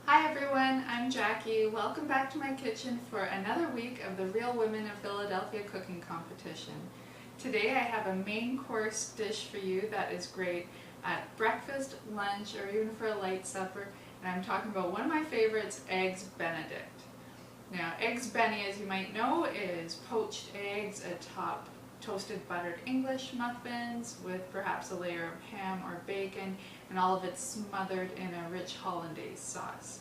Hi everyone, I'm Jackie. Welcome back to my kitchen for another week of the Real Women of Philadelphia cooking competition. Today I have a main course dish for you that is great at breakfast, lunch, or even for a light supper. And I'm talking about one of my favorites, Eggs Benedict. Now, Eggs Benny, as you might know, is poached eggs atop toasted buttered English muffins with perhaps a layer of ham or bacon, and all of it smothered in a rich hollandaise sauce.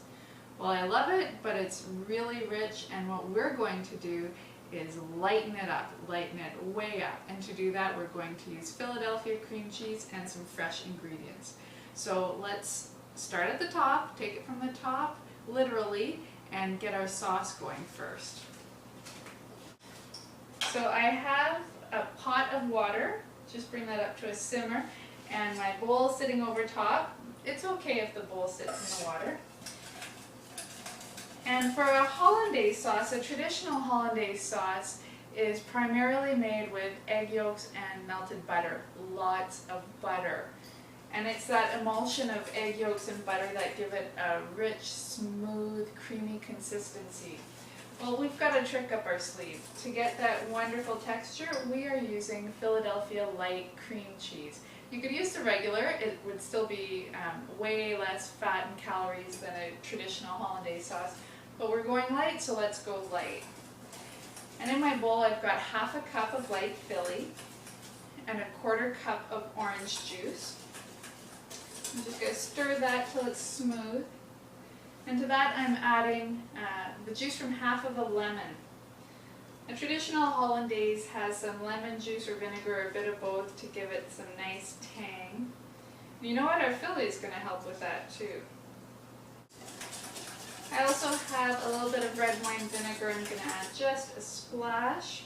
Well, I love it, but it's really rich, and what we're going to do is lighten it up, lighten it way up. And to do that, we're going to use Philadelphia cream cheese and some fresh ingredients. So let's start at the top, take it from the top, literally, and get our sauce going first. So I have a pot of water, just bring that up to a simmer, and my bowl sitting over top. It's okay if the bowl sits in the water. And for a hollandaise sauce, a traditional hollandaise sauce is primarily made with egg yolks and melted butter, lots of butter. And it's that emulsion of egg yolks and butter that give it a rich, smooth, creamy consistency. Well, we've got a trick up our sleeve. To get that wonderful texture, we are using Philadelphia light cream cheese. You could use the regular, it would still be way less fat and calories than a traditional hollandaise sauce, but we're going light, so let's go light. And in my bowl I've got half a cup of light Philly and a quarter cup of orange juice. I'm just going to stir that till it's smooth. And to that I'm adding the juice from half of a lemon. A traditional hollandaise has some lemon juice or vinegar, or a bit of both, to give it some nice tang. And you know what? Our Philly is going to help with that too. I also have a little bit of red wine vinegar. I'm going to add just a splash.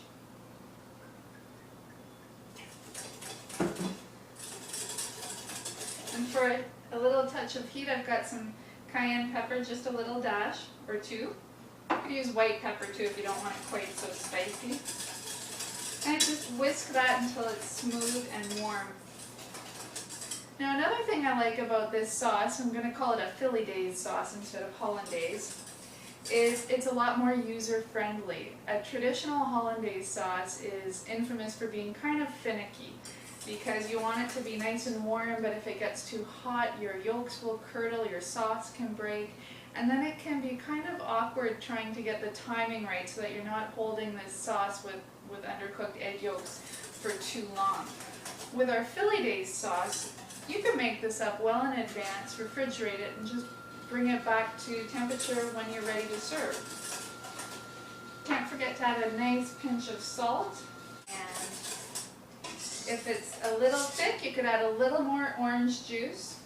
And for a little touch of heat, I've got some cayenne pepper, just a little dash or two. You could use white pepper too if you don't want it quite so spicy. And I just whisk that until it's smooth and warm. Now, another thing I like about this sauce, I'm going to call it a Philly-daise sauce instead of hollandaise, is it's a lot more user-friendly. A traditional hollandaise sauce is infamous for being kind of finicky, because you want it to be nice and warm, but if it gets too hot, your yolks will curdle, your sauce can break, and then it can be kind of awkward trying to get the timing right so that you're not holding this sauce with undercooked egg yolks for too long. With our Philly-daise sauce, you can make this up well in advance, refrigerate it, and just bring it back to temperature when you're ready to serve. Can't forget to add a nice pinch of salt, and if it's a little thick, you could add a little more orange juice.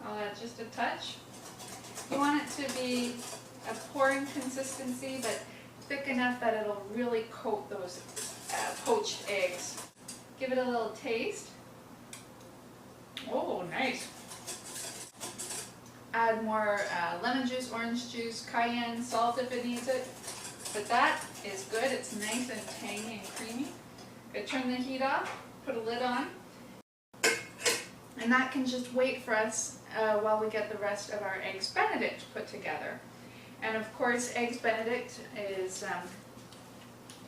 I'll add just a touch. You want it to be a pouring consistency, but thick enough that it'll really coat those poached eggs. Give it a little taste. Oh, nice. Add more lemon juice, orange juice, cayenne, salt if it needs it. But that is good. It's nice and tangy and creamy. Good. Turn the heat off, put a lid on, and that can just wait for us while we get the rest of our Eggs Benedict put together. And of course, Eggs Benedict is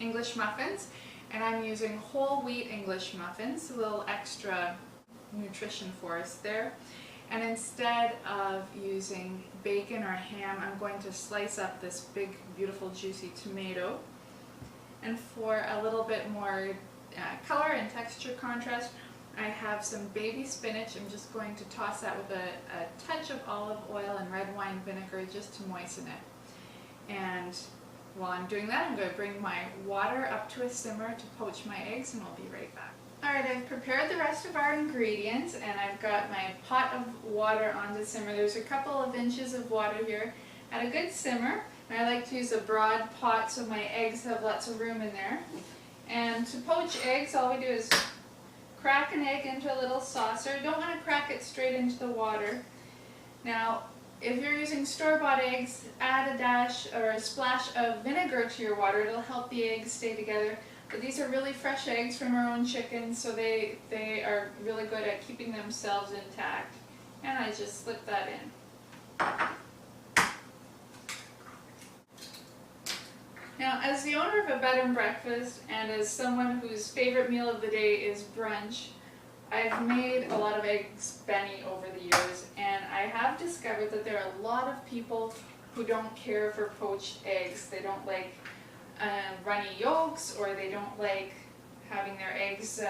English muffins, and I'm using whole wheat English muffins, a little extra nutrition for us there. And instead of using bacon or ham, I'm going to slice up this big, beautiful, juicy tomato. And for a little bit more color and texture contrast, I have some baby spinach. I'm just going to toss that with a touch of olive oil and red wine vinegar just to moisten it. And while I'm doing that, I'm going to bring my water up to a simmer to poach my eggs, and I'll be right back. Alright, I've prepared the rest of our ingredients, and I've got my pot of water on to simmer. There's a couple of inches of water here at a good simmer. And I like to use a broad pot so my eggs have lots of room in there. And to poach eggs, all we do is crack an egg into a little saucer. You don't want to crack it straight into the water. Now, if you're using store-bought eggs, add a dash or a splash of vinegar to your water. It'll help the eggs stay together. But these are really fresh eggs from our own chickens, so they are really good at keeping themselves intact. And I just slip that in. Now, as the owner of a bed and breakfast, and as someone whose favorite meal of the day is brunch, I've made a lot of eggs benny over the years, and I have discovered that there are a lot of people who don't care for poached eggs. They don't like runny yolks, or they don't like having their eggs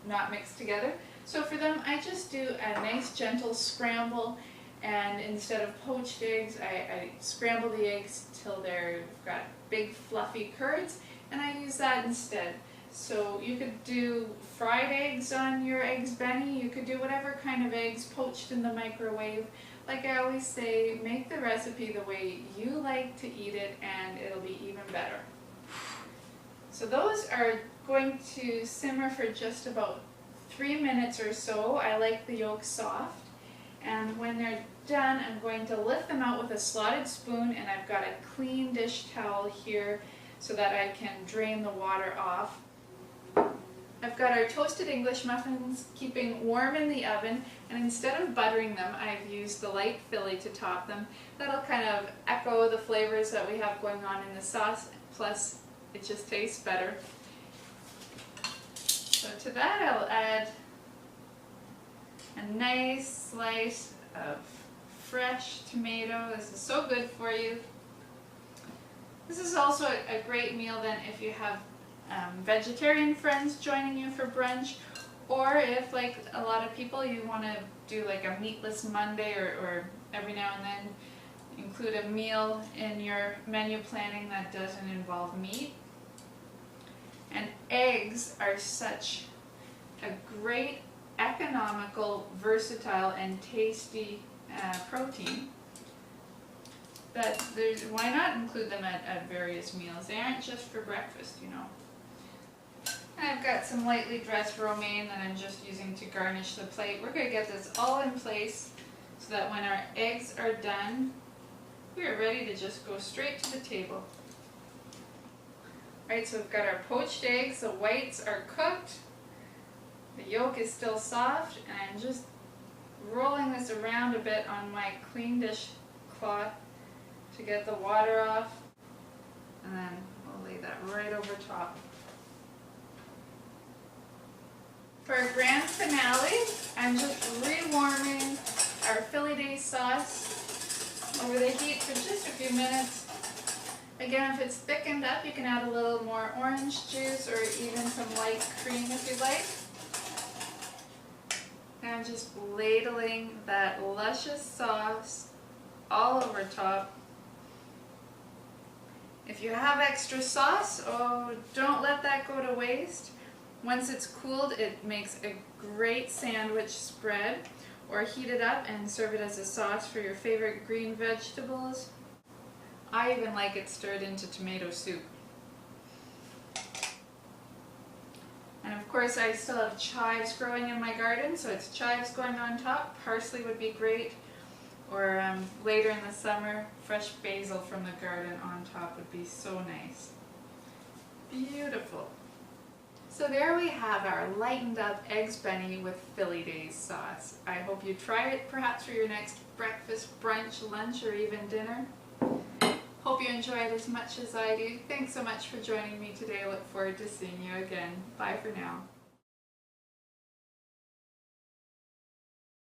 not mixed together. So for them, I just do a nice gentle scramble, and instead of poached eggs, I scramble the eggs till they've got big fluffy curds, and I use that instead. So you could do fried eggs on your eggs benny, you could do whatever kind of eggs poached in the microwave. Like I always say, make the recipe the way you like to eat it, and it'll be even better. So those are going to simmer for just about 3 minutes or so. I like the yolk soft. And when they're done, I'm going to lift them out with a slotted spoon, and I've got a clean dish towel here so that I can drain the water off. I've got our toasted English muffins keeping warm in the oven, and instead of buttering them, I've used the light Philly to top them. That'll kind of echo the flavors that we have going on in the sauce, plus it just tastes better. So to that I'll add a nice slice of fresh tomato. This is so good for you. This is also a great meal then if you have vegetarian friends joining you for brunch, or if, like a lot of people, you want to do like a meatless Monday, or every now and then include a meal in your menu planning that doesn't involve meat. And eggs are such a great, economical, versatile, and tasty protein that why not include them at various meals? They aren't just for breakfast, you know. And I've got some lightly dressed romaine that I'm just using to garnish the plate. We're going to get this all in place so that when our eggs are done, we are ready to just go straight to the table. Alright, so we've got our poached eggs, the whites are cooked, the yolk is still soft, and I'm just rolling this around a bit on my clean dish cloth to get the water off, and then we'll lay that right over top. For our grand finale, I'm just rewarming our Philly-daise sauce over the heat for just a few minutes. Again, if it's thickened up, you can add a little more orange juice or even some light cream if you'd like. And I'm just ladling that luscious sauce all over top. If you have extra sauce, oh, don't let that go to waste. Once it's cooled, it makes a great sandwich spread, or heat it up and serve it as a sauce for your favorite green vegetables. I even like it stirred into tomato soup. And of course I still have chives growing in my garden, so it's chives going on top. Parsley would be great, or later in the summer, fresh basil from the garden on top would be so nice. Beautiful. So there we have our lightened up eggs benny with Philly-daise sauce. I hope you try it perhaps for your next breakfast, brunch, lunch, or even dinner. Hope you enjoyed as much as I do. Thanks so much for joining me today. I look forward to seeing you again. Bye for now.